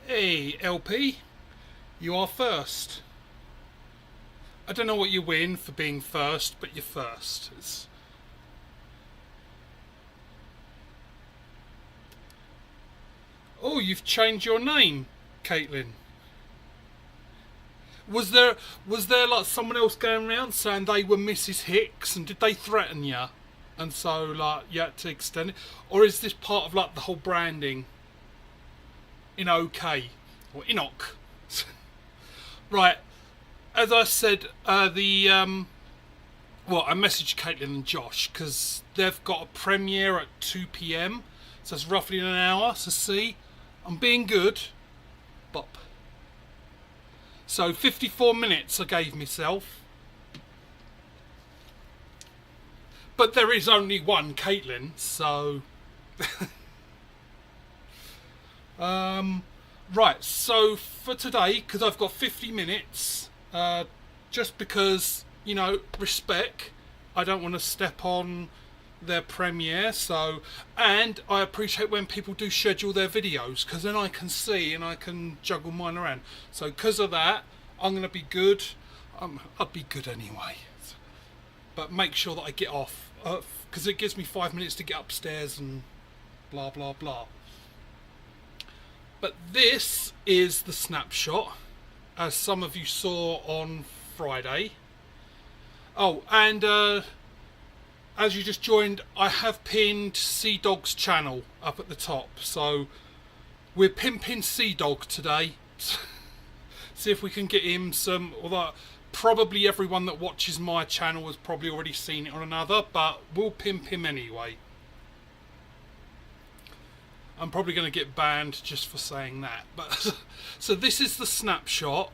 Hey, LP, you are first. I don't know what you win for being first, but you're first. Oh, you've changed your name, Caitlin. Was there was there like someone else going around saying they were Mrs. Hicks, and did they threaten you? And so like you had to extend it, or is this part of like the whole branding in OK or Enoch? Right, as I said, the well, I messaged Caitlin and Josh because they've got a premiere at 2 p.m. So it's roughly an hour. So see, I'm being good. Bop. So 54 minutes I gave myself. But there is only one Caitlin, so right, so for today, because I've got 50 minutes, just because, respect, I don't want to step on their premiere, so, and I appreciate when people do schedule their videos, because then I can see and I can juggle mine around. So because of that, I'm going to be good. I'd be good anyway. But make sure that I get off, because it gives me 5 minutes to get upstairs and blah, blah, blah. But this is the snapshot, as some of you saw on Friday. Oh, and as you just joined, I have pinned Sea Dog's channel up at the top. So we're pimping Sea Dog today. See if we can get him some, although probably everyone that watches my channel has probably already seen it on another, but we'll pimp him anyway. I'm probably going to get banned just for saying that. But so this is the snapshot.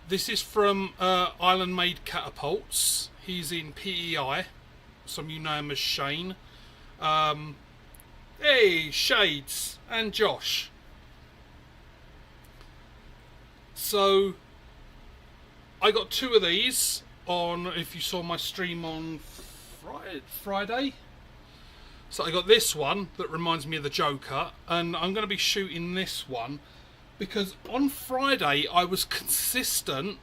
This is from Island Made Catapults. He's in PEI. Some of you know him as Shane. Hey, Shades and Josh. So I got two of these on, if you saw my stream on Friday. So I got this one that reminds me of the Joker, and I'm going to be shooting this one because on Friday I was consistent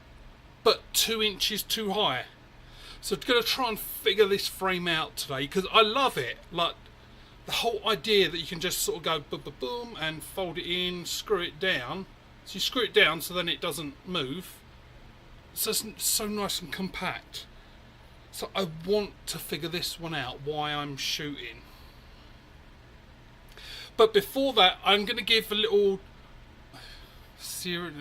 but 2 inches too high. So I'm going to try and figure this frame out today because I love it. Like the whole idea that you can just sort of go boom, boom, boom and fold it in, screw it down. So you screw it down so then it doesn't move. So it's so nice and compact. So I want to figure this one out, why I'm shooting. But before that, I'm going to give a little serious.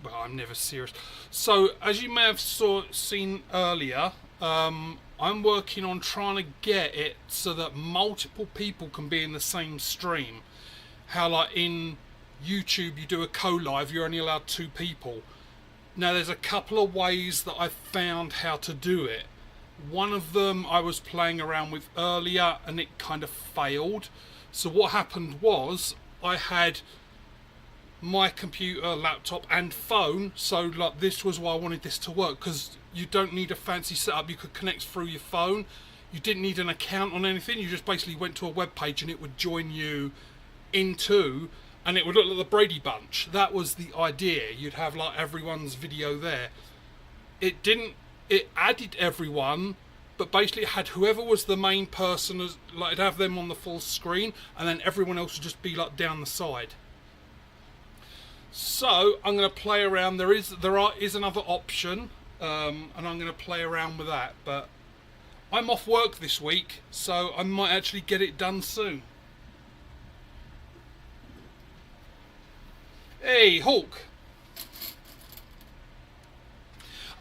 Well, I'm never serious. So, as you may have seen earlier, I'm working on trying to get it so that multiple people can be in the same stream. How, like in YouTube, you do a co-live, you're only allowed 2 people. Now, there's a couple of ways that I've found how to do it. One of them I was playing around with earlier, and it kind of failed. So what happened was I had my computer, laptop and phone, so like this was why I wanted this to work, because you don't need a fancy setup. You could connect through your phone. You didn't need an account on anything. You just basically went to a web page and it would join you into, and it would look like the Brady Bunch. That was the idea. You'd have like everyone's video there. It added everyone, but basically it had whoever was the main person, as like it'd have them on the full screen, and then everyone else would just be like down the side. So I'm going to play around. There is another option, and I'm going to play around with that. But I'm off work this week, so I might actually get it done soon. Hey, Hawk.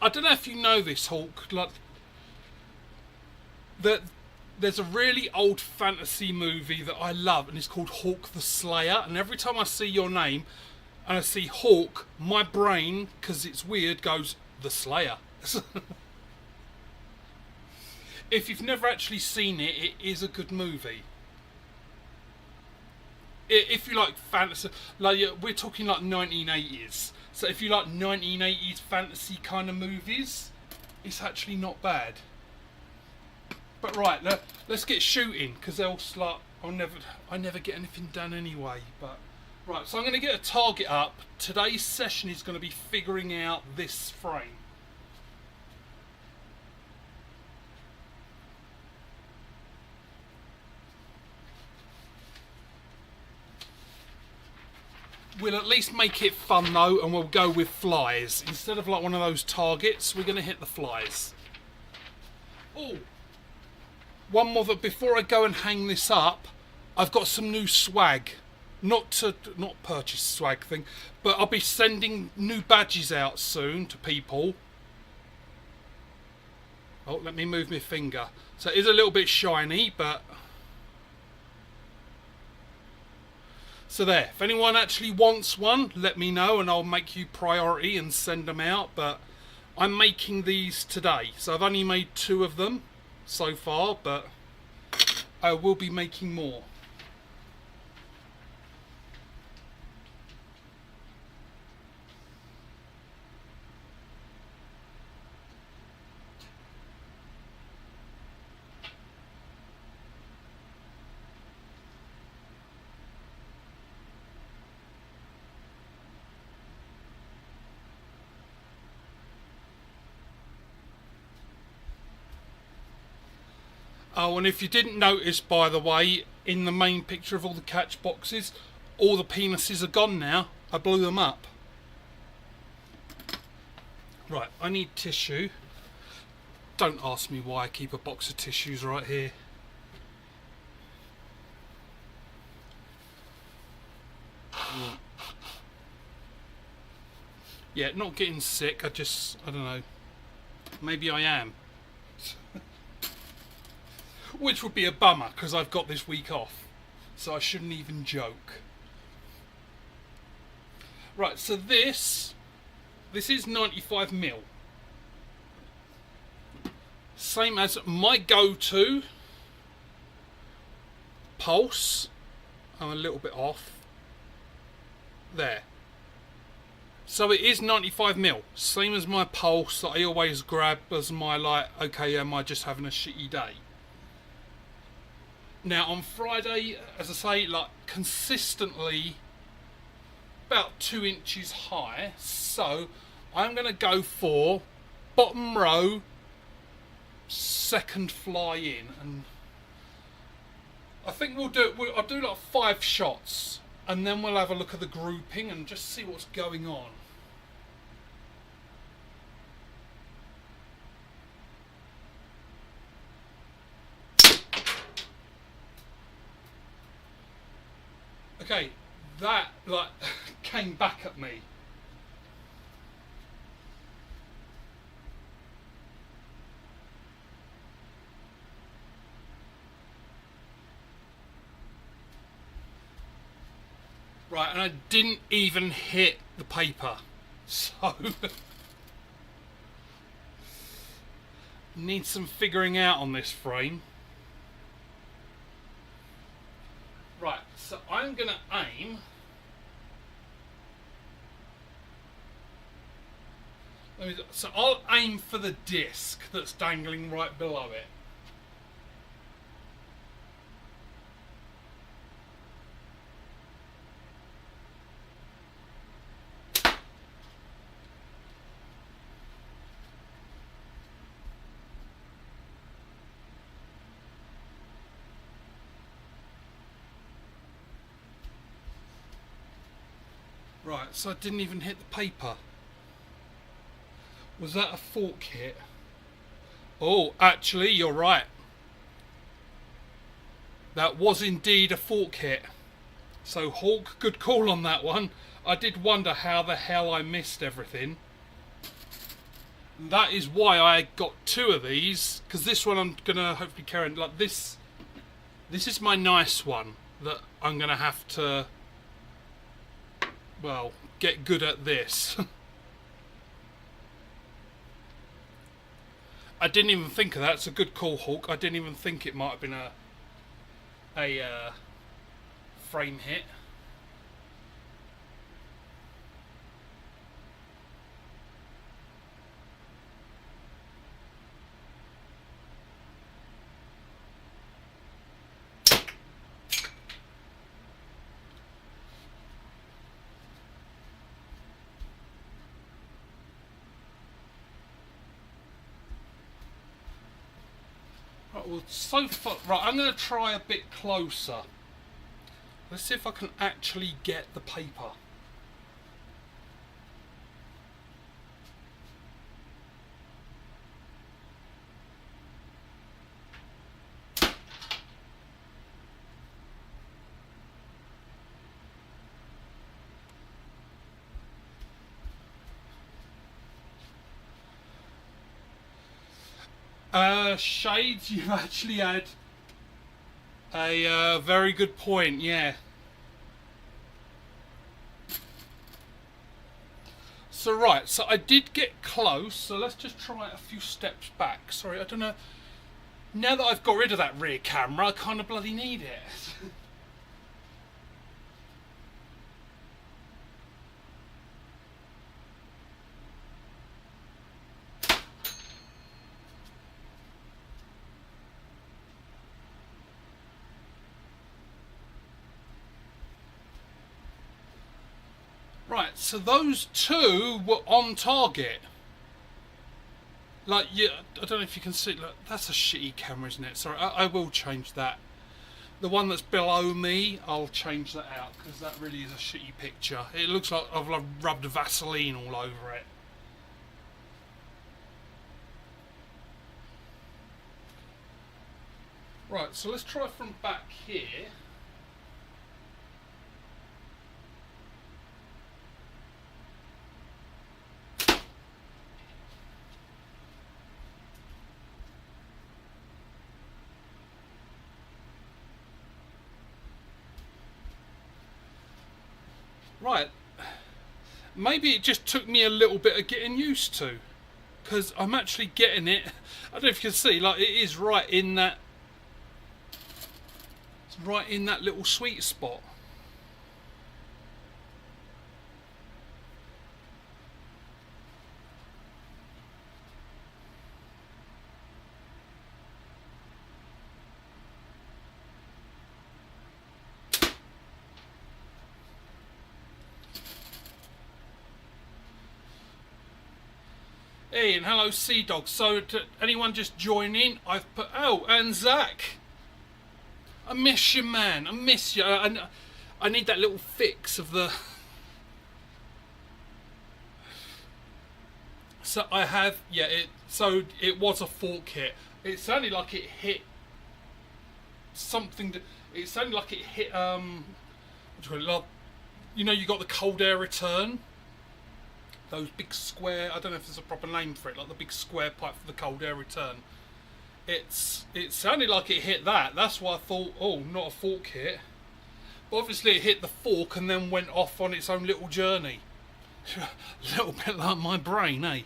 I don't know if you know this, Hawk. Like that, there's a really old fantasy movie that I love, and it's called Hawk the Slayer. And every time I see your name and I see Hawk, my brain, because it's weird, goes the Slayer. If you've never actually seen it, it is a good movie. If you like fantasy, like we're talking like 1980s. So if you like 1980s fantasy kind of movies, it's actually not bad. But right, let's get shooting, because else like I never get anything done anyway. But Right, so I'm going to get a target up. Today's session is going to be figuring out this frame. We'll at least make it fun though, and we'll go with flies. Instead of like one of those targets, we're going to hit the flies. Oh, one more that before I go and hang this up, I've got some new swag. Not purchase swag thing, but I'll be sending new badges out soon to people. Oh, let me move my finger. So it is a little bit shiny, but... So there, if anyone actually wants one, let me know and I'll make you priority and send them out. But I'm making these today. So I've only made 2 of them so far, but I will be making more. Oh, and if you didn't notice, by the way, in the main picture of all the catch boxes, all the penises are gone now. I blew them up. Right, I need tissue. Don't ask me why I keep a box of tissues right here. Yeah, not getting sick, I don't know. Maybe I am. Which would be a bummer, because I've got this week off. So I shouldn't even joke. Right, so this is 95mm. Same as my go-to. Pulse. I'm a little bit off. There. So it is 95mm. Same as my Pulse that I always grab as my, like, okay, am I just having a shitty day? Now on Friday, as I say, like consistently about 2 inches high, so I'm going to go for bottom row, second fly in, and I think I'll do like 5 shots, and then we'll have a look at the grouping and just see what's going on. Okay, that like came back at me. Right, and I didn't even hit the paper. So need some figuring out on this frame. Right, so I'm going to aim. So I'll aim for the disc that's dangling right below it. Right, so I didn't even hit the paper. Was that a fork hit? Oh, actually, you're right. That was indeed a fork hit. So Hawk, good call on that one. I did wonder how the hell I missed everything. And that is why I got 2 of these, because this one I'm gonna hopefully carry like this. This is my nice one that I'm gonna have to, well, get good at this. I didn't even think of that. It's a good call, Hawk. I didn't even think it might have been a frame hit. well, so far, right, I'm going to try a bit closer. Let's see if I can actually get the paper. Shades, you've actually had a very good point, yeah. So right, so I did get close, so let's just try it a few steps back. Sorry, I don't know. Now that I've got rid of that rear camera, I kind of bloody need it. Right, so those two were on target. Like, yeah, I don't know if you can see. Look, that's a shitty camera, isn't it? Sorry, I will change that. The one that's below me, I'll change that out because that really is a shitty picture. It looks like I've rubbed Vaseline all over it. Right, so let's try from back here. Right, maybe it just took me a little bit of getting used to, because I'm actually getting it. I don't know if you can see, like, it is right in that, it's right in that little sweet spot. Hey, and hello Sea Dog. So to anyone just joining, I've put, oh, and Zach, I miss you, man. I miss you. I need that little fix of the. So I have, yeah. So it was a fork hit. It sounded like it hit something. It sounded like it hit what do you call it? You know, you got the cold air return. Those big square, I don't know if there's a proper name for it, like the big square pipe for the cold air return. It sounded like it hit that. That's why I thought, oh, not a fork hit. But obviously it hit the fork and then went off on its own little journey. A little bit like my brain, eh?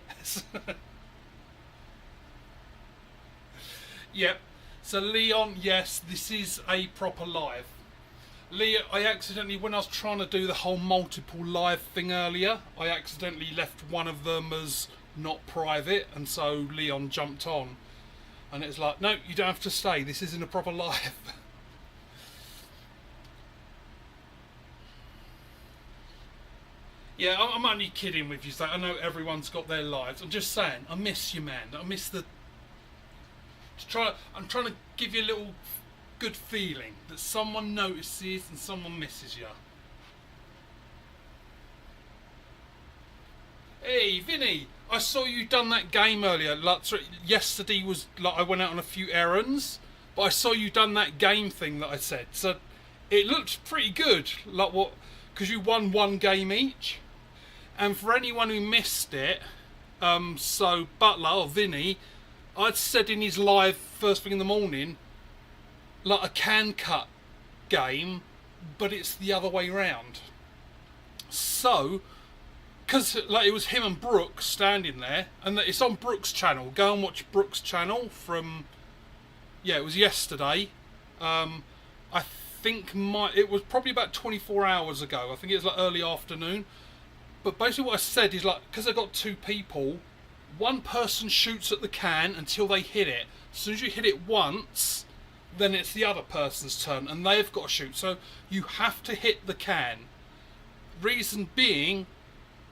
Yep. So Leon, yes, this is a proper live. Lee, I accidentally, when I was trying to do the whole multiple live thing earlier, I accidentally left one of them as not private, and so Leon jumped on. And it's like, no, you don't have to stay, this isn't a proper live. Yeah, I'm only kidding with you, so I know everyone's got their lives. I'm just saying, I miss you, man. I miss the... I'm trying to give you a little good feeling that someone notices and someone misses you. Hey Vinny, I saw you done that game earlier. Like, sorry, yesterday was like I went out on a few errands, but I saw you done that game thing that I said. So it looked pretty good. Like what? Because you won one game each. And for anyone who missed it, so Butler or Vinny, I'd said in his live first thing in the morning, like a can cut game, but it's the other way round. So, because like it was him and Brooks standing there, and it's on Brooks' channel. Go and watch Brooks' channel from, yeah, it was yesterday. I think it was probably about 24 hours ago. I think it was like early afternoon. But basically what I said is like, because I got two people, one person shoots at the can until they hit it. As soon as you hit it once, then it's the other person's turn and they've got to shoot. So you have to hit the can. Reason being,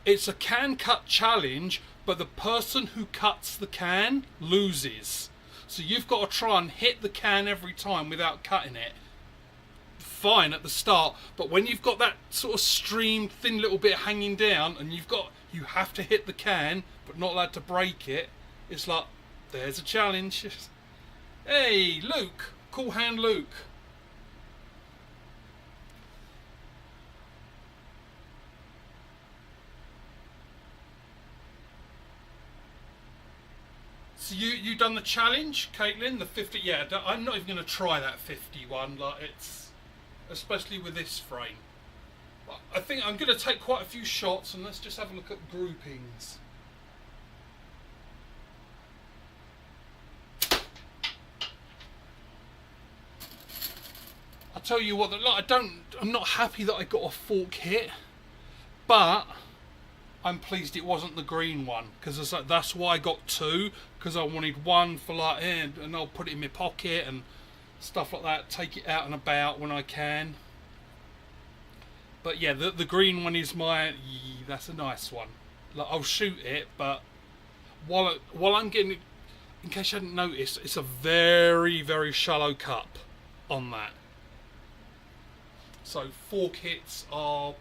it's a can cut challenge, but the person who cuts the can loses. So you've got to try and hit the can every time without cutting it. Fine at the start, but when you've got that sort of stream thin little bit hanging down and you have to hit the can but not allowed to break it, it's like, there's a challenge. Hey, Luke, cool hand Luke. So you done the challenge, Caitlin, the 50? Yeah, I'm not even going to try that 51. Like, it's, especially with this frame. I think I'm going to take quite a few shots, and let's just have a look at groupings. I'll tell you what, like, I'm not happy that I got a fork hit, but I'm pleased it wasn't the green one, because like, that's why I got two, because I wanted one for like, and I'll put it in my pocket and stuff like that, take it out and about when I can. But yeah, the green one is that's a nice one. Like, I'll shoot it, but while I'm getting it, in case you hadn't noticed, it's a very, very shallow cup on that. So fork hits are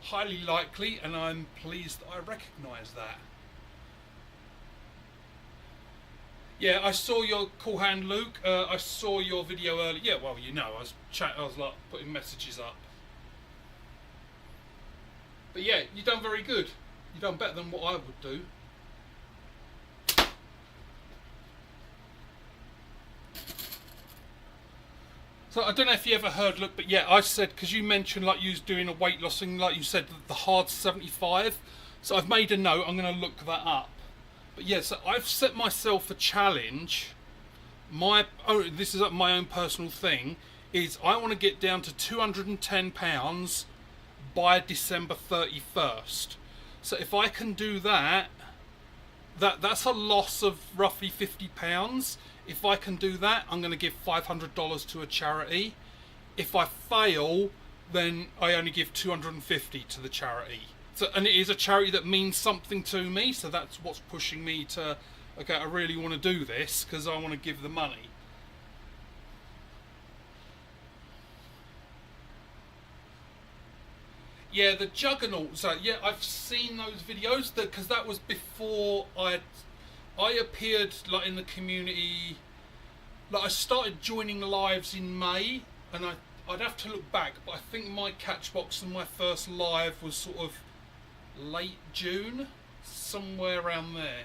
highly likely, and I'm pleased that I recognise that. Yeah, I saw your cool hand, Luke. I saw your video earlier. Yeah, well, you know, I was like putting messages up. But yeah, you've done very good. You've done better than what I would do. So I don't know if you ever heard, look, but yeah, I said, because you mentioned like you was doing a weight loss thing, like you said, the hard 75. So I've made a note, I'm going to look that up. But yeah, so I've set myself a challenge. This is my own personal thing, is I want to get down to 210 pounds by December 31st. So if I can do that, that's a loss of roughly 50 pounds. If I can do that, I'm going to give $500 to a charity. If I fail, then I only give $250 to the charity. So, and it is a charity that means something to me, so that's what's pushing me to, okay, I really want to do this because I want to give the money. Yeah, the Juggernaut. So yeah, I've seen those videos because that was before I appeared like in the community. Like, I started joining lives in May, and I'd have to look back, but I think my Catchbox and my first live was sort of late June, somewhere around there.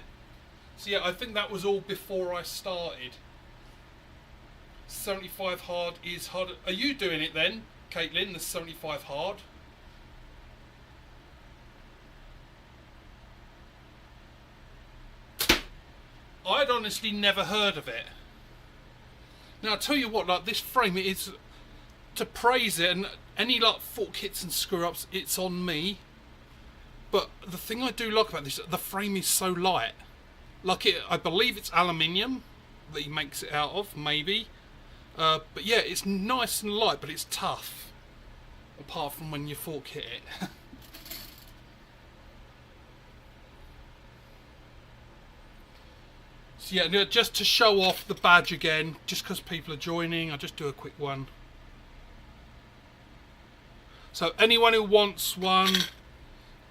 So yeah, I think that was all before I started. 75 hard is hard. Are you doing it then, Caitlin, the 75 hard? I'd honestly never heard of it. Now I'll tell you what, like, this frame, it is to praise it, and any like fork hits and screw ups, it's on me. But the thing I do like about this, the frame is so light. Like, I believe it's aluminium that he makes it out of, maybe. But yeah, it's nice and light, but it's tough. Apart from when you fork hit it. So yeah, just to show off the badge again, just because people are joining, I'll just do a quick one. So anyone who wants one,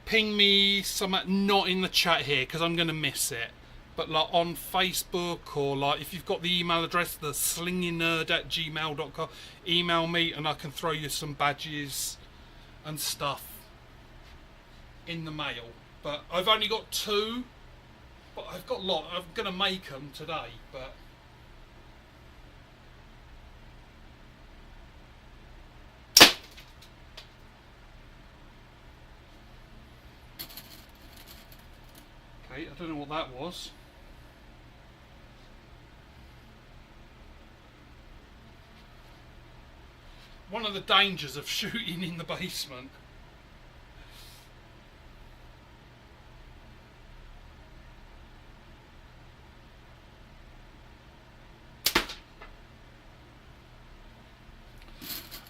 ping me something, not in the chat here because I'm going to miss it. But like on Facebook, or like if you've got the email address, the slinginerd@gmail.com, email me and I can throw you some badges and stuff in the mail. But I've only got two. But I've got a lot. I'm going to make them today, but okay, I don't know what that was. One of the dangers of shooting in the basement.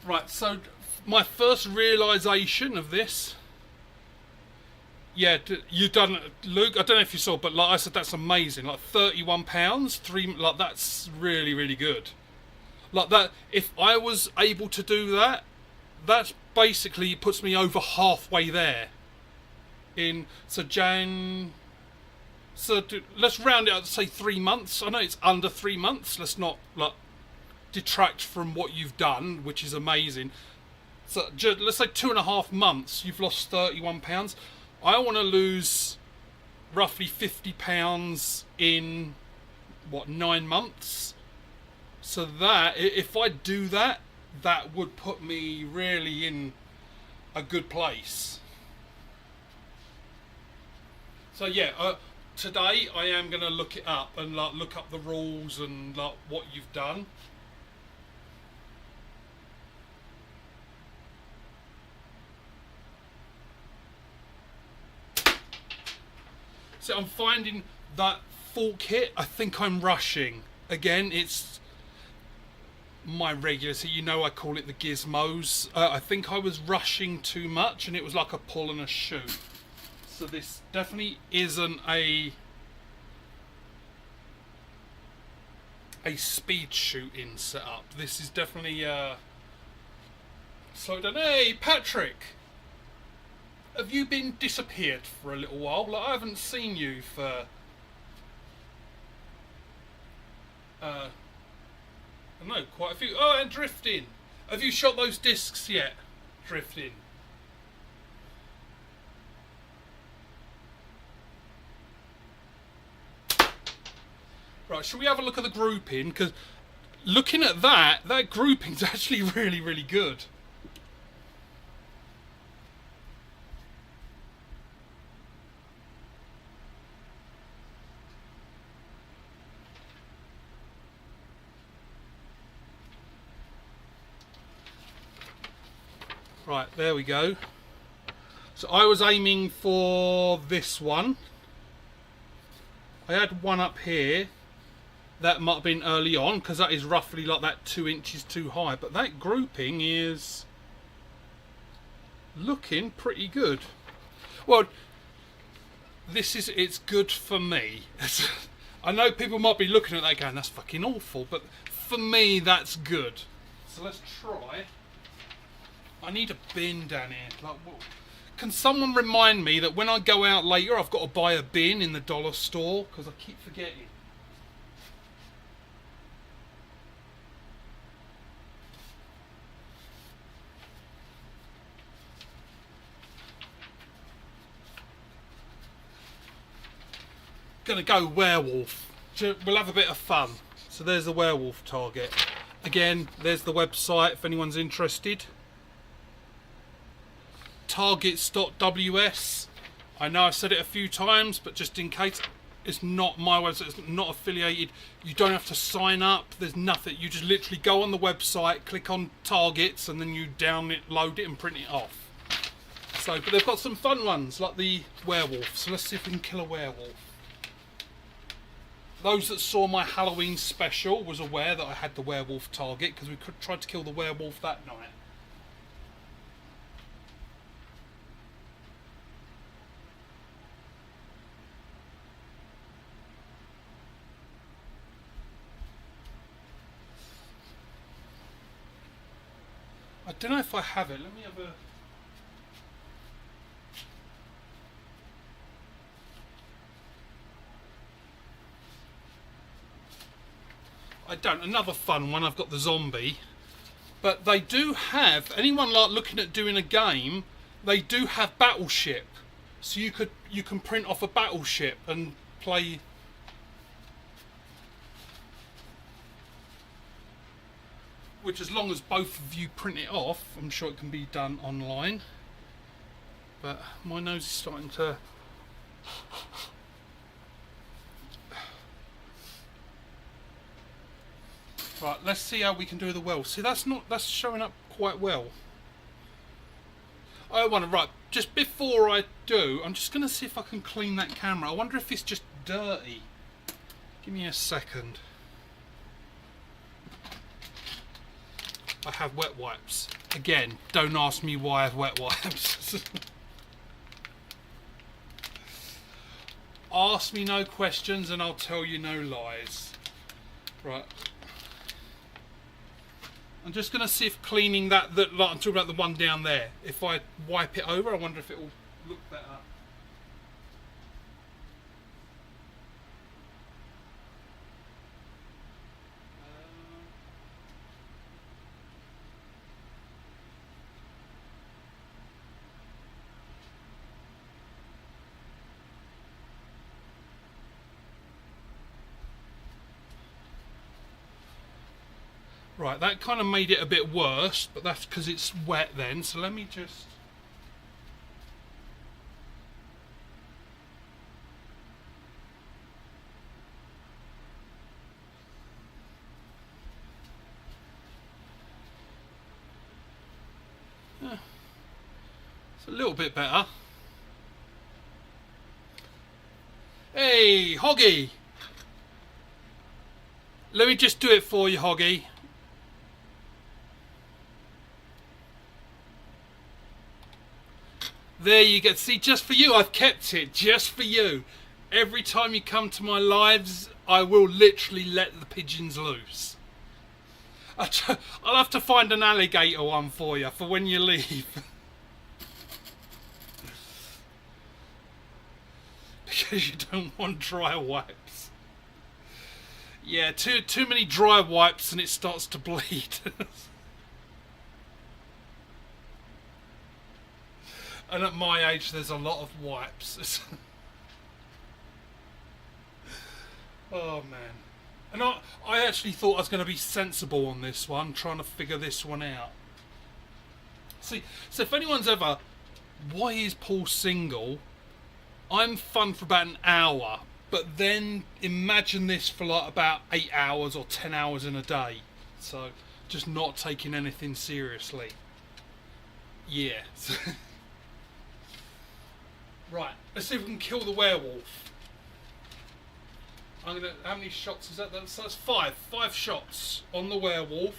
Right, so my first realisation of this Yeah, you done, Luke. I don't know if you saw, but like I said, that's amazing. Like £31, like that's really really good. Like that, if I was able to do that, that basically puts me over halfway there. In so Jan, so let's round it up to say 3 months. I know it's under 3 months. Let's not like detract from what you've done, which is amazing. So let's say 2.5 months, you've lost £31. I want to lose roughly £50 in what, 9 months. So that if I do that, that would put me really in a good place. So yeah, today I am going to look it up and like look up the rules and like what you've done. So I'm finding that fork hit, I think I'm rushing. Again, it's my regular, so you know I call it the gizmos. I think I was rushing too much and it was like a pull and a shoot. So this definitely isn't a speed shooting setup. This is definitely slow down. Hey Patrick! Have you been disappeared for a little while? Like, I haven't seen you for I don't know, quite a few. Oh, and drifting. Have you shot those discs yet? Drifting. Right, shall we have a look at the grouping? Because looking at that grouping's actually really, really good. Right, there we go. So I was aiming for this one. I had one up here. That might have been early on, because that is roughly like that 2 inches too high. But that grouping is looking pretty good. Well, it's good for me. I know people might be looking at that going, that's fucking awful. But for me, that's good. So let's try. I need a bin down here. Like, can someone remind me that when I go out later, I've got to buy a bin in the dollar store? Because I keep forgetting. Gonna go werewolf. We'll have a bit of fun. So there's the werewolf target. Again, there's the website if anyone's interested. Targets.ws. I know I've said it a few times, but just in case, it's not my website, it's not affiliated. You don't have to sign up, there's nothing. You just literally go on the website, click on targets, and then you download it and print it off. So, but they've got some fun ones, like the werewolf. So let's see if we can kill a werewolf. Those that saw my Halloween special was aware that I had the werewolf target, because we tried to kill the werewolf that night. I don't know if I have it. Let me have a... I don't. Another fun one. I've got the zombie. But they do have... Anyone like looking at doing a game, they do have Battleship. So you can print off a Battleship and play... Which, as long as both of you print it off, I'm sure it can be done online. But my nose is starting to... Right, let's see how we can do the well. See, that's showing up quite well. I wonder, right, just before I do, I'm just going to see if I can clean that camera. I wonder if it's just dirty. Give me a second. I have wet wipes. Again, don't ask me why I have wet wipes. Ask me no questions and I'll tell you no lies. Right. I'm just going to see if cleaning that like I'm talking about the one down there. If I wipe it over, I wonder if it will look better. Right, that kind of made it a bit worse, but that's because it's wet then, so let me just... It's a little bit better. Hey, Hoggy! Let me just do it for you, Hoggy. There you go. See, just for you, I've kept it. Just for you. Every time you come to my lives, I will literally let the pigeons loose. I'll have to find an alligator one for you for when you leave. Because you don't want dry wipes. Yeah, too many dry wipes and it starts to bleed. And at my age, there's a lot of wipes. Oh, man. And I actually thought I was going to be sensible on this one, trying to figure this one out. See, so if anyone's ever, why is Paul single? I'm fun for about an hour, but then imagine this for like about 8 hours or 10 hours in a day. So, just not taking anything seriously. Yeah. Right, let's see if we can kill the werewolf. How many shots is that? That's 5. 5 shots on the werewolf.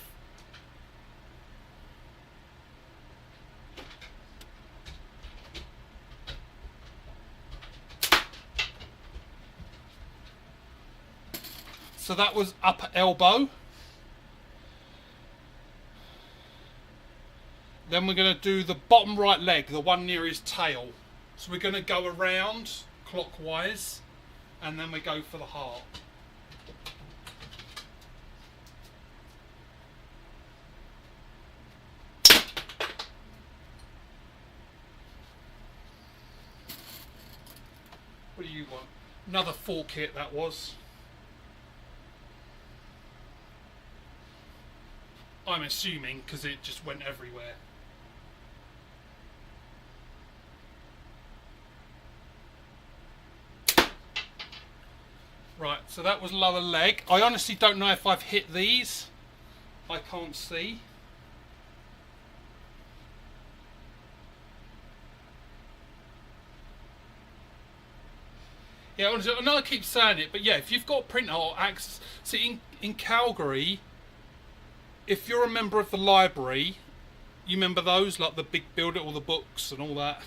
So that was upper elbow. Then we're going to do the bottom right leg, the one near his tail. So we're going to go around clockwise and then we go for the heart. What do you want? Another fork hit that was. I'm assuming because it just went everywhere. Right, so that was lower leg. I honestly don't know if I've hit these. I can't see. Yeah, honestly, I know I keep saying it, but yeah, if you've got printer or access... See, in Calgary, if you're a member of the library, you remember those? Like the big builder, all the books and all that.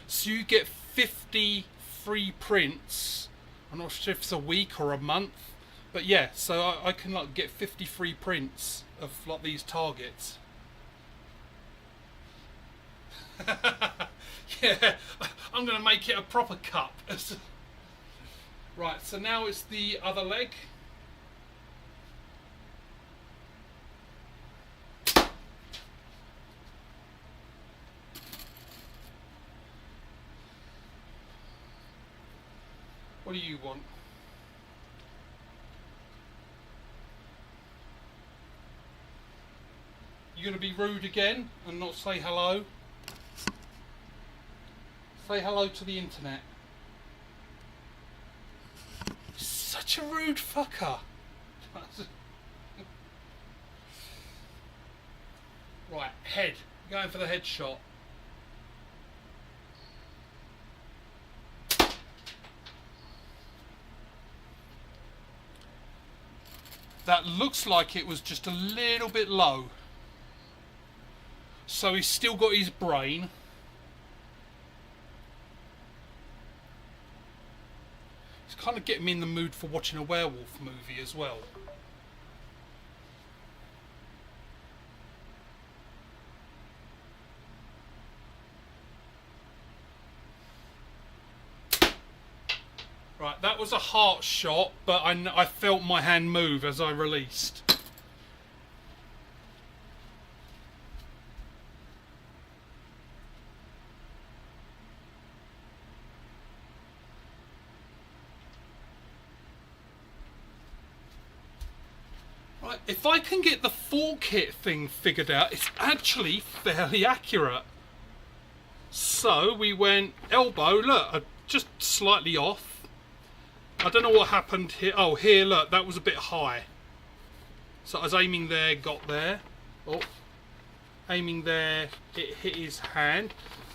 So you get 50 free prints. I'm not sure if it's a week or a month, but yeah, so I can like get 50 free prints of like these targets. Yeah, I'm going to make it a proper cup. Right, so now it's the other leg. What do you want? You going to be rude again and not say hello? Say hello to the internet. Such a rude fucker. Right, head. Going for the head shot. That looks like it was just a little bit low. So he's still got his brain. to kind of get me in the mood for watching a werewolf movie as well. Right, that was a heart shot, but I felt my hand move as I released. Right, if I can get the full kit thing figured out, it's actually fairly accurate. So we went elbow, look, just slightly off. I don't know what happened here. Oh, here, look, that was a bit high. So I was aiming there, got there. Oh, aiming there, it hit his hand.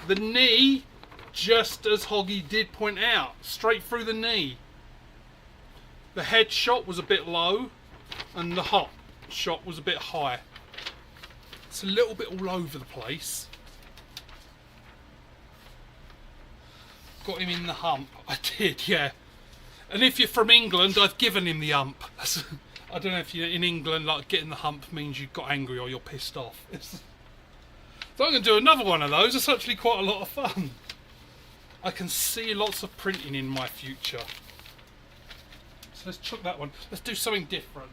The knee, just as Hoggy did point out, straight through the knee. The head shot was a bit low, and the hop shot was a bit high. It's a little bit all over the place. Got him in the hump. I did, yeah. And if you're from England, I've given him the hump. I don't know if you're in England, like getting the hump means you've got angry or you're pissed off. So I'm going to do another one of those. It's actually quite a lot of fun. I can see lots of printing in my future. So let's chuck that one. Let's do something different.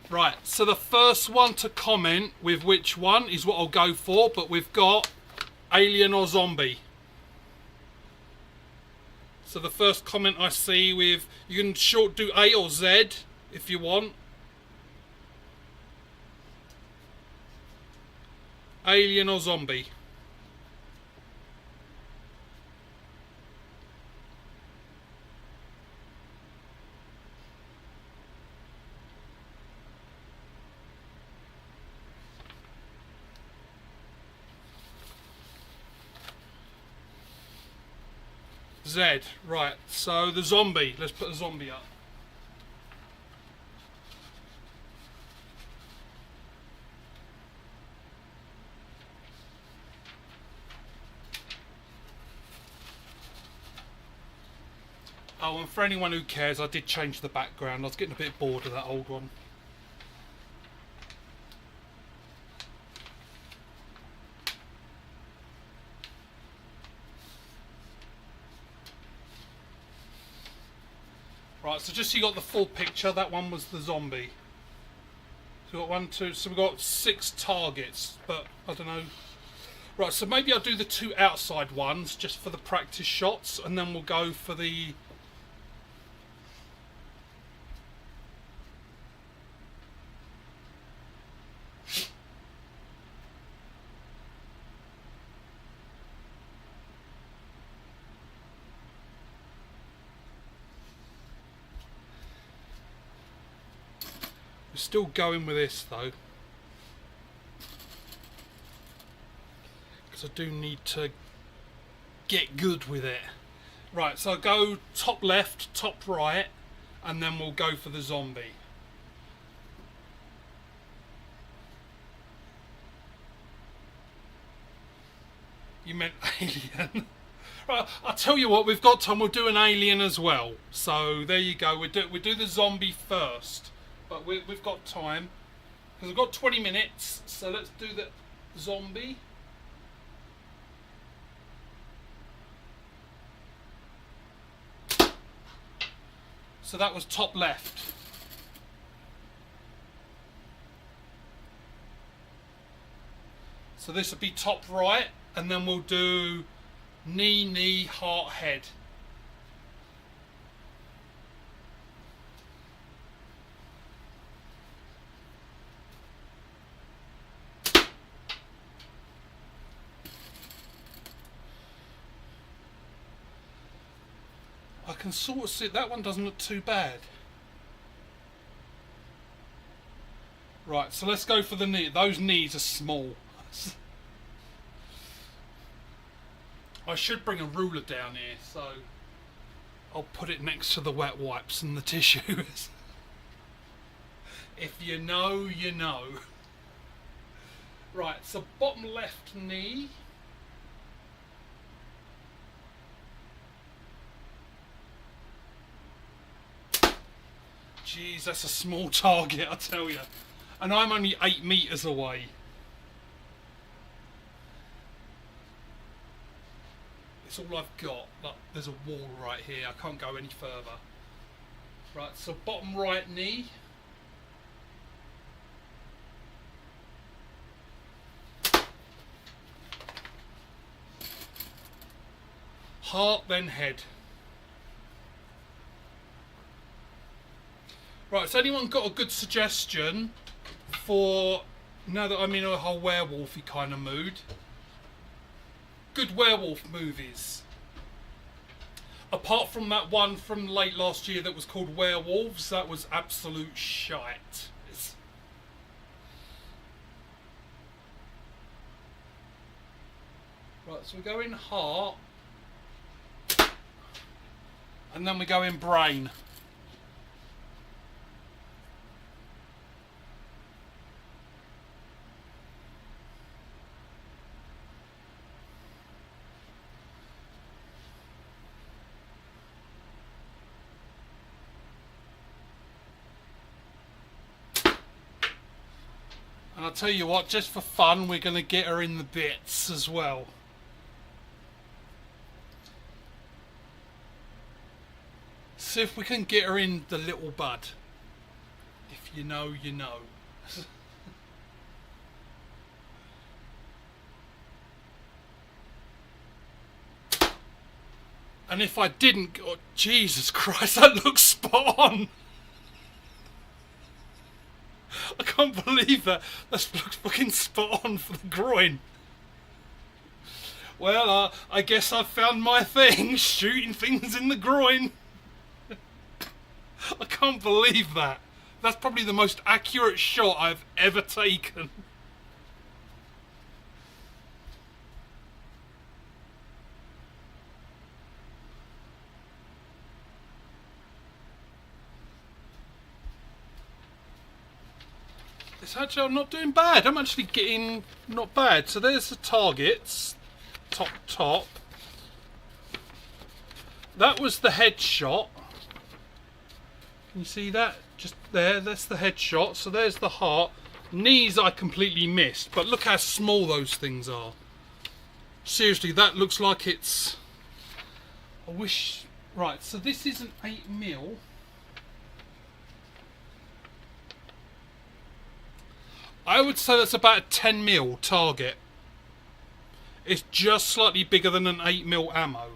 Right, so the first one to comment with which one is what I'll go for, but we've got alien or zombie. So the first comment I see with, you can short do A or Z if you want. Alien or zombie. Z, right, so the zombie, let's put the zombie up. Oh, and for anyone who cares, I did change the background. I was getting a bit bored of that old one. Right, so just so you got the full picture, that one was the zombie. So we've got 1, 2, so we've got 6 targets, but I don't know. Right, so maybe I'll do the 2 outside ones just for the practice shots, and then we'll go for the... We're still going with this though, because I do need to get good with it. Right, so I'll go top left, top right, and then we'll go for the zombie. You meant alien. Right, I'll tell you what, we've got time, we'll do an alien as well. So there you go, we'll do the zombie first. But we've got time, because we've got 20 minutes, so let's do the zombie. So that was top left. So this would be top right, and then we'll do knee, knee, heart, head. I can sort of see that one doesn't look too bad. Right, so let's go for the knee. Those knees are small. I should bring a ruler down here, so I'll put it next to the wet wipes and the tissues. If you know, you know. Right, so bottom left knee. Jeez, that's a small target, I tell you. And I'm only 8 metres away. It's all I've got. Look, there's a wall right here. I can't go any further. Right, so bottom right knee. Heart, then head. Right, has anyone got a good suggestion for, now that I'm in a whole werewolfy kind of mood, good werewolf movies? Apart from that one from late last year that was called Werewolves, that was absolute shite. Right, so we go in heart, and then we go in brain. And I'll tell you what, just for fun, we're going to get her in the bits as well. See if we can get her in the little bud. If you know, you know. And if I didn't, oh, Jesus Christ, that looks spot on. I can't believe that. That looks fucking spot on for the groin. Well, I guess I've found my thing, shooting things in the groin. I can't believe that. That's probably the most accurate shot I've ever taken. It's actually, I'm not doing bad. I'm actually getting not bad. So there's the targets. Top. That was the headshot. Can you see that? Just there, that's the headshot. So there's the heart. Knees I completely missed, but look how small those things are. Seriously, that looks like it's... I wish... Right, so this is an 8mm. I would say that's about a 10mm target. It's just slightly bigger than an 8mm ammo.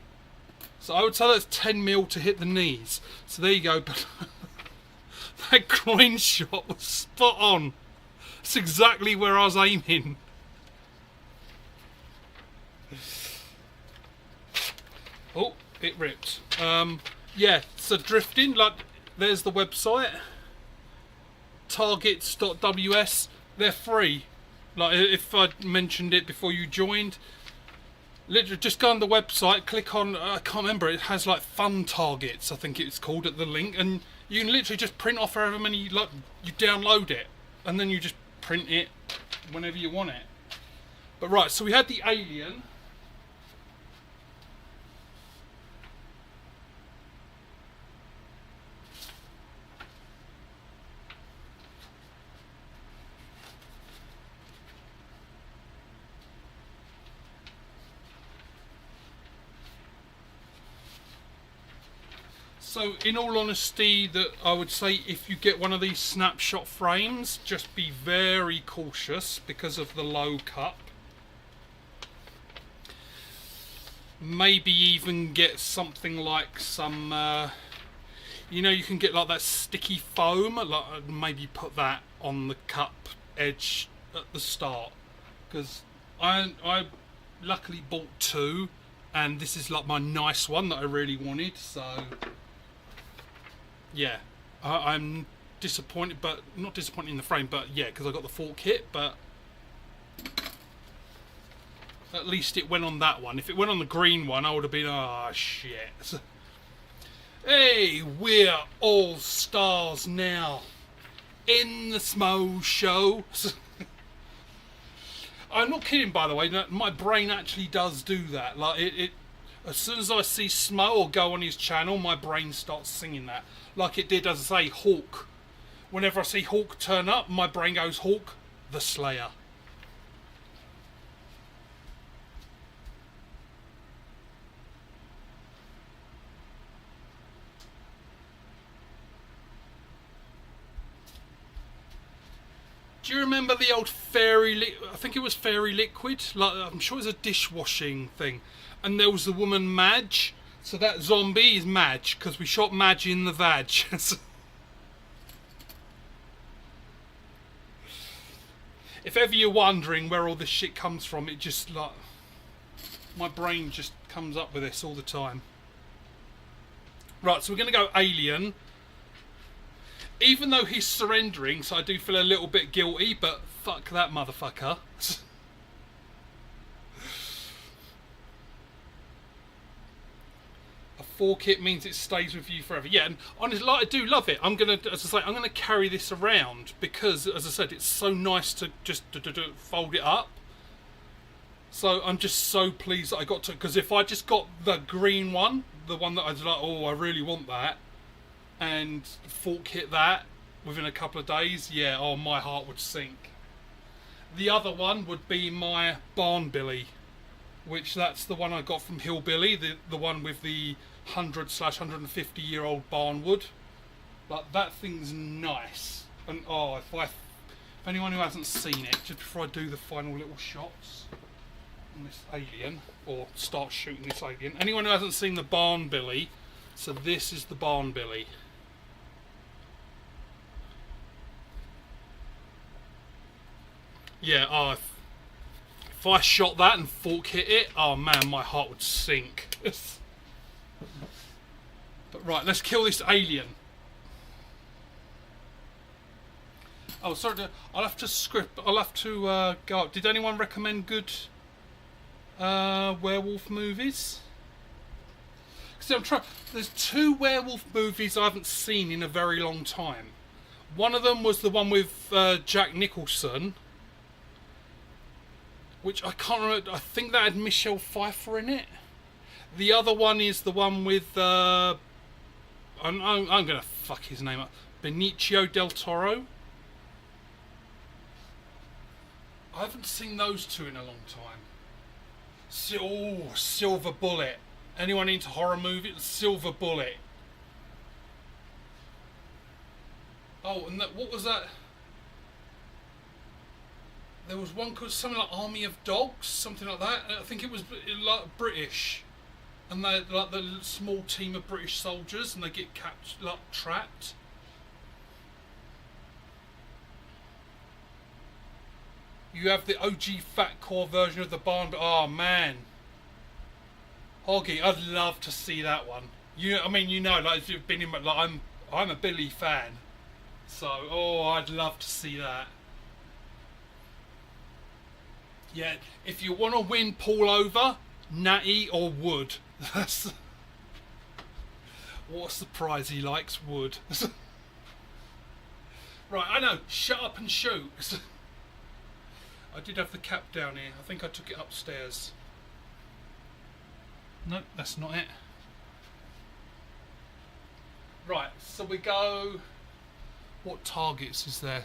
So I would say that's 10mm to hit the knees. So there you go. But that groin shot was spot on. It's exactly where I was aiming. Oh, it ripped. Yeah, so drifting, like, there's the website. Targets.ws. They're free. Like, if I mentioned it before you joined, literally just go on the website, click on, I can't remember, it has like fun targets, I think it's called, at the link, and you can literally just print off however many, like, you download it, and then you just print it whenever you want it. But right, so we had the alien. So in all honesty, that I would say, if you get one of these snapshot frames, just be very cautious because of the low cup. Maybe even get something like some, you know, you can get like that sticky foam, like maybe put that on the cup edge at the start, because I luckily bought two, and this is like my nice one that I really wanted, so yeah, I'm disappointed, but not disappointed in the frame, but yeah, because I got the full kit, but at least it went on that one. If it went on the green one, I would have been, oh shit. Hey, we're all stars now in the Smo Show. I'm not kidding, by the way. No, my brain actually does do that. Like it as soon as I see Smo or go on his channel, my brain starts singing that. Like it did, as I say, Hawk. Whenever I see Hawk turn up, my brain goes, Hawk, the Slayer. Do you remember the old I think it was Fairy Liquid? Like, I'm sure it was a dishwashing thing. And there was the woman Madge. So that zombie is Madge, because we shot Madge in the vag. If ever you're wondering where all this shit comes from, it just like... my brain just comes up with this all the time. Right, so we're going to go Alien. Even though he's surrendering, so I do feel a little bit guilty, but fuck that motherfucker. A 4 kit means it stays with you forever. Yeah, and honestly, like, I do love it. I'm gonna, as I say, I'm gonna carry this around because, as I said, it's so nice to just fold it up. So I'm just so pleased that I got to, because if I just got the green one, the one that I was like, oh, I really want that, and fork hit that within a couple of days, yeah, oh, my heart would sink. The other one would be my Barn Billy, which that's the one I got from Hillbilly, the one with the 100/150 year old barn wood. Like, that thing's nice. And oh, if anyone who hasn't seen it, just before I do the final little shots on this alien, or start shooting this alien, anyone who hasn't seen the Barn Billy, so this is the Barn Billy. Yeah, oh, if I shot that and fork hit it, oh man, my heart would sink. But right, let's kill this alien. Oh, sorry, I'll have to go up. Did anyone recommend good werewolf movies? See, there's 2 werewolf movies I haven't seen in a very long time. One of them was the one with Jack Nicholson, which I can't remember. I think that had Michelle Pfeiffer in it. The other one is the one with I'm gonna fuck his name up. Benicio del Toro. I haven't seen those 2 in a long time. Oh, Silver Bullet. Anyone into horror movies? Silver Bullet. Oh, and what was that? There was one called something like Army of Dogs, something like that. I think it was like British, and they like the small team of British soldiers, and they get trapped. You have the OG fat core version of the barn. Oh man, Hoggy, I'd love to see that one. Like if you've been in, like I'm a Billy fan, so I'd love to see that. Yeah, if you want to win Paul over, Natty or Wood. That's what a surprise, he likes Wood. Right, I know. Shut up and shoot. I did have the cap down here. I think I took it upstairs. Nope, that's not it. Right, so we go... What targets is there?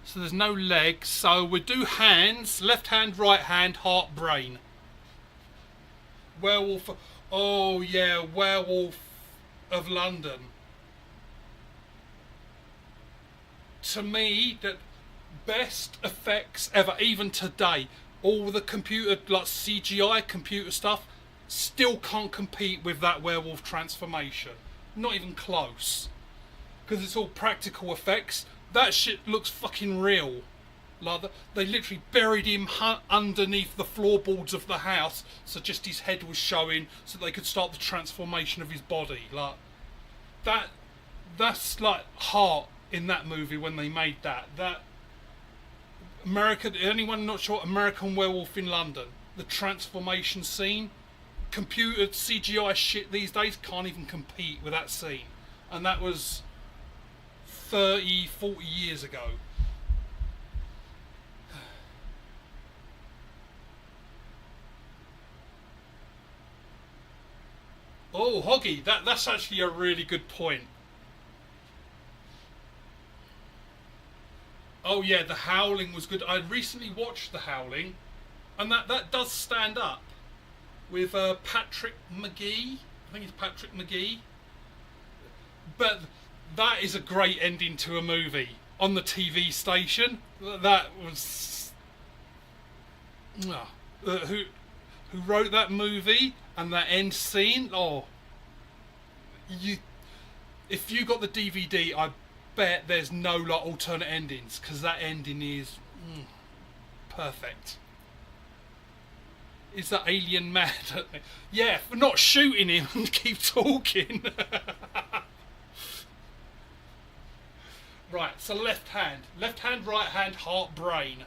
So there's no legs, so we do hands, left hand, right hand, heart, brain. Werewolf, oh yeah, Werewolf of London. To me, the best effects ever, even today. All the computer, like CGI computer stuff, still can't compete with that werewolf transformation. Not even close. Because it's all practical effects. That shit looks fucking real. Like they literally buried him underneath the floorboards of the house, so just his head was showing, so they could start the transformation of his body. Like that's like heart in that movie when they made that. That anyone not sure, American Werewolf in London, the transformation scene, computer CGI shit these days can't even compete with that scene, and that was 30, 40 years ago. Oh, Hoggy, that's actually a really good point. Oh yeah, The Howling was good. I recently watched The Howling, and that does stand up with Patrick McGee. I think it's Patrick McGee. But that is a great ending to a movie on the TV station. That was who wrote that movie and that end scene. Oh, you if you got the DVD, I bet there's no like alternate endings because that ending is perfect. Is that alien mad at me? Yeah, for not shooting him and keep talking. Right, so left hand, right hand, heart, brain.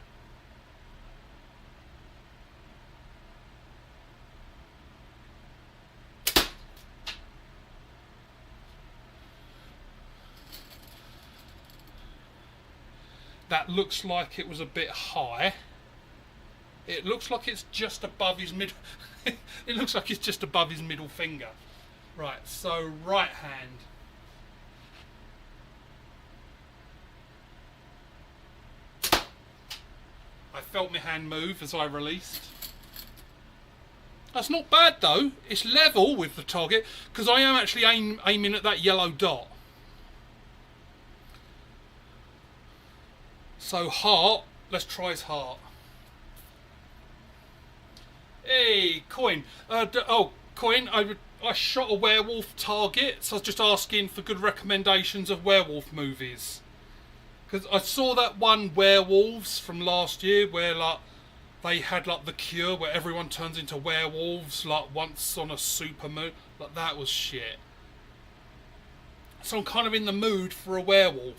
That looks like it was a bit high. It looks like it's just above his mid. It looks like it's just above his middle finger. Right, so right hand. I felt my hand move as I released. That's not bad though. It's level with the target because I am actually aiming at that yellow dot. So heart. Let's try his heart. Hey, coin. Coin. I shot a werewolf target, so I was just asking for good recommendations of werewolf movies. Because I saw that one Werewolves from last year where like they had like The Cure where everyone turns into werewolves like once on a super moon. Like that was shit. So I'm kind of in the mood for a werewolf.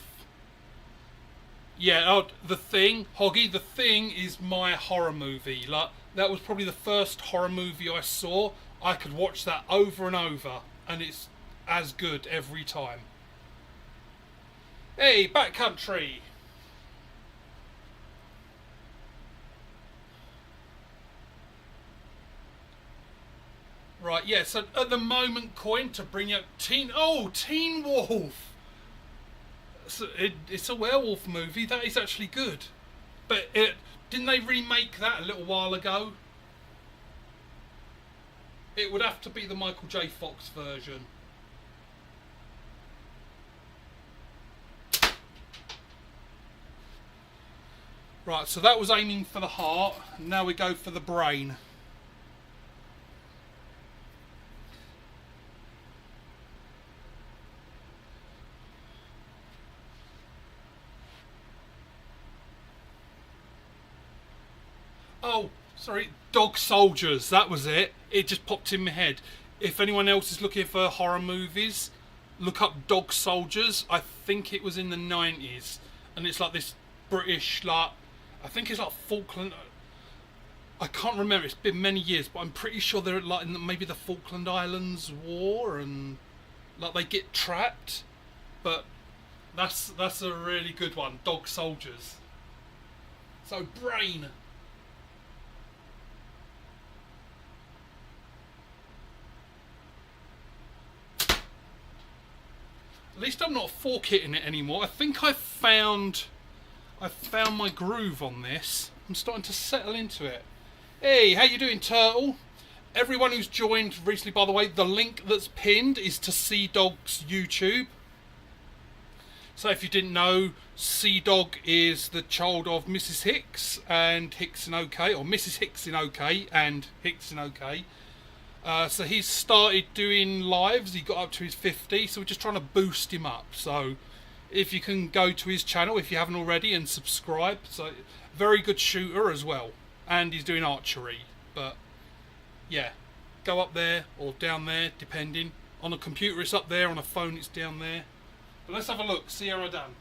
Yeah, The Thing, Hoggy, The Thing is my horror movie. Like that was probably the first horror movie I saw. I could watch that over and over and it's as good every time. Hey, backcountry. Right, yeah, so at the moment, coin to bring up Teen Wolf. So it's a werewolf movie. That is actually good. But didn't they remake that a little while ago? It would have to be the Michael J. Fox version. Right, so that was aiming for the heart. Now we go for the brain. Oh, sorry, Dog Soldiers. That was it. It just popped in my head. If anyone else is looking for horror movies, look up Dog Soldiers. I think it was in the 90s. And it's like this British, like, I think it's like Falkland. I can't remember. It's been many years, but I'm pretty sure they're like in maybe the Falkland Islands War, and like they get trapped. But that's a really good one. Dog Soldiers. So brain. At least I'm not fork hitting it anymore. I think I found my groove on this. I'm starting to settle into it. Hey, how you doing, Turtle? Everyone who's joined recently, by the way, the link that's pinned is to Sea Dog's YouTube. So if you didn't know, Sea Dog is the child of Mrs. Hicks and Hicks in OK, or Mrs. Hicks in OK and Hicks in OK. So he's started doing lives. He got up to his 50, so we're just trying to boost him up. So if you can go to his channel if you haven't already and subscribe. So very good shooter as well, and he's doing archery. But yeah, go up there or down there depending. On a computer it's up there, on a phone it's down there. But let's have a look, see how I done.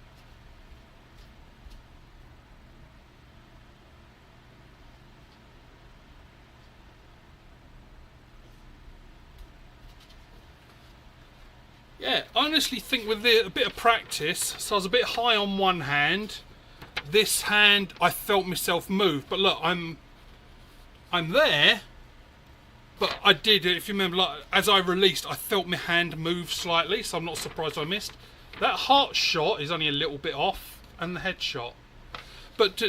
Yeah, I honestly think with a bit of practice, so I was a bit high on one hand. This hand, I felt myself move, but look, I'm there, But I did, if you remember, like, as I released, I felt my hand move slightly, so I'm not surprised I missed. That heart shot is only a little bit off, and the headshot. But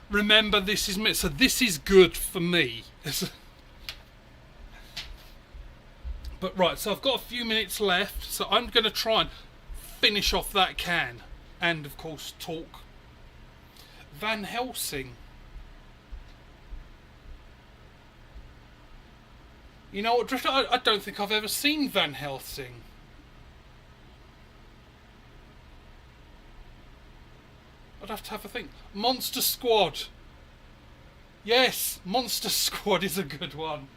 remember, this is me, so this is good for me. But right, so I've got a few minutes left, so I'm going to try and finish off that can. And, of course, talk Van Helsing. You know what, Drifter? I don't think I've ever seen Van Helsing. I'd have to have a think. Monster Squad. Yes, Monster Squad is a good one.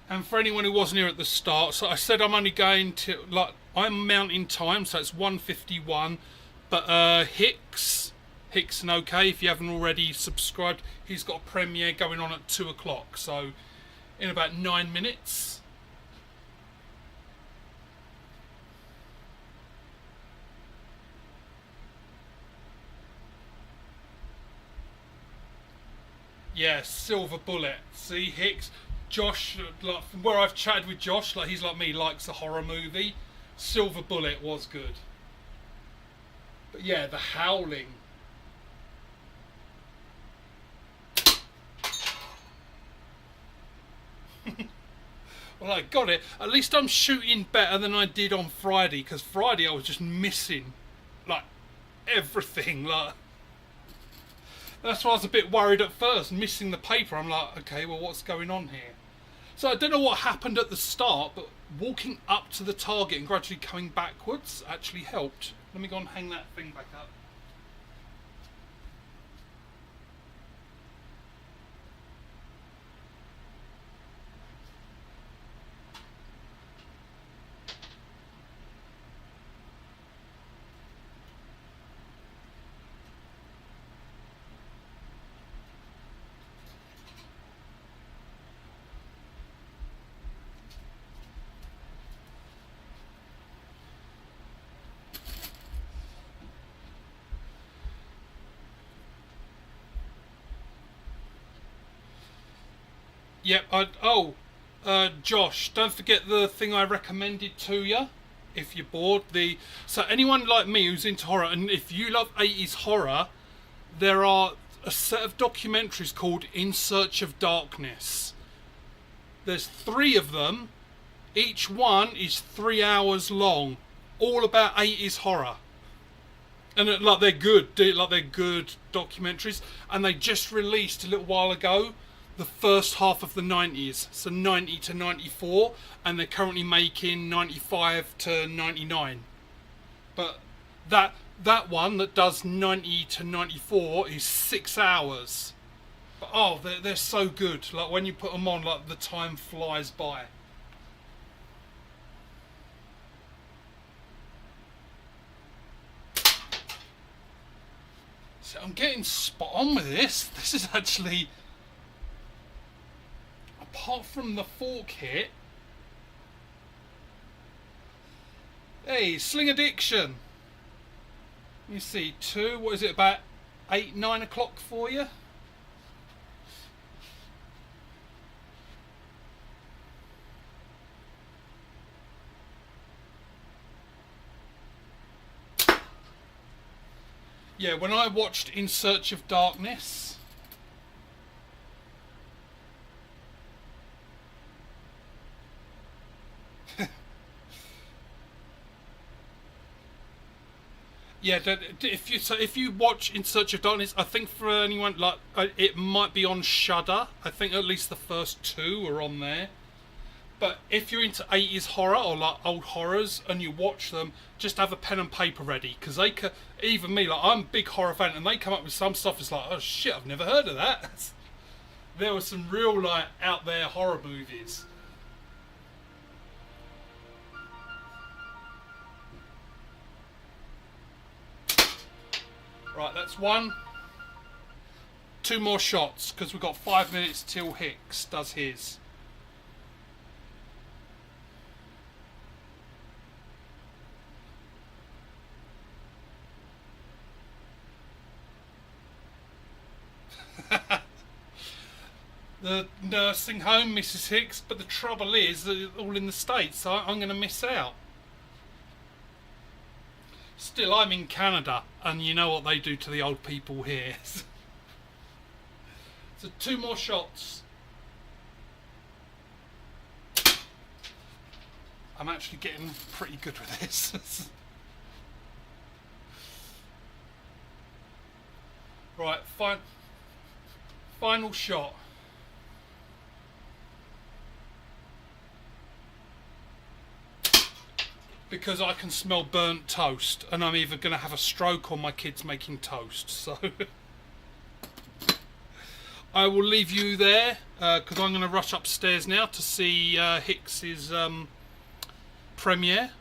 And for anyone who wasn't here at the start, so I said I'm only going to, like, I'm mountain time, so it's 1:51. But Hicks and OK, if you haven't already subscribed, he's got a premiere going on at 2 o'clock. So in about 9 minutes. Yeah, Silver Bullet. See, Hicks. Josh, like, from where I've chatted with Josh, like, he's like me, likes a horror movie. Silver Bullet was good. But yeah, The Howling. Well, I got it. At least I'm shooting better than I did on Friday, because Friday I was just missing, like, everything. Like, that's why I was a bit worried at first, missing the paper. I'm like, okay, well, what's going on here? So I don't know what happened at the start, but walking up to the target and gradually coming backwards actually helped. Let me go and hang that thing back up. Yep, Josh, don't forget the thing I recommended to you if you're bored. So anyone like me who's into horror, and if you love 80s horror, there are a set of documentaries called In Search of Darkness. There's 3 of them. Each one is 3 hours long, all about 80s horror. And like they're good documentaries. And they just released a little while ago the first half of the 90s, so 90 to 94, and they're currently making 95 to 99. But that one that does 90 to 94 is 6 hours. But oh, they're so good. Like, when you put them on, like, the time flies by. So I'm getting spot on with this. This is actually, apart from the fork hit. Hey, Sling Addiction. Let me see, 2, what is it, about 8, 9 o'clock for you? Yeah, when I watched In Search of Darkness, yeah, if you watch In Search of Darkness, I think for anyone, like, it might be on Shudder. I think at least the first 2 are on there. But if you're into 80s horror or like old horrors and you watch them, just have a pen and paper ready, because they can, even me, like, I'm a big horror fan, and they come up with some stuff. It's like, oh shit, I've never heard of that. There were some real, like, out there horror movies. Right, that's 1. 2 more shots, because we've got 5 minutes till Hicks does his. the nursing home, Mrs. Hicks, but the trouble is, they're all in the States, so I'm going to miss out. Still, I'm in Canada, and you know what they do to the old people here. So 2 more shots. I'm actually getting pretty good with this. Right, final shot. Because I can smell burnt toast, and I'm either going to have a stroke or my kid's making toast. So I will leave you there because I'm going to rush upstairs now to see Hicks's premiere.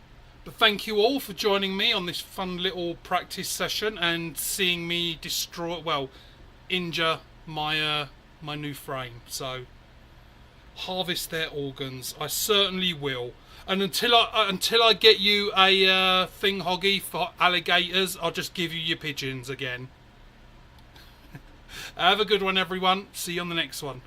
But thank you all for joining me on this fun little practice session and seeing me injure my my new frame. So harvest their organs. I certainly will. And until I get you a thing hoggy for alligators, I'll just give you your pigeons again. Have a good one, everyone. See you on the next one.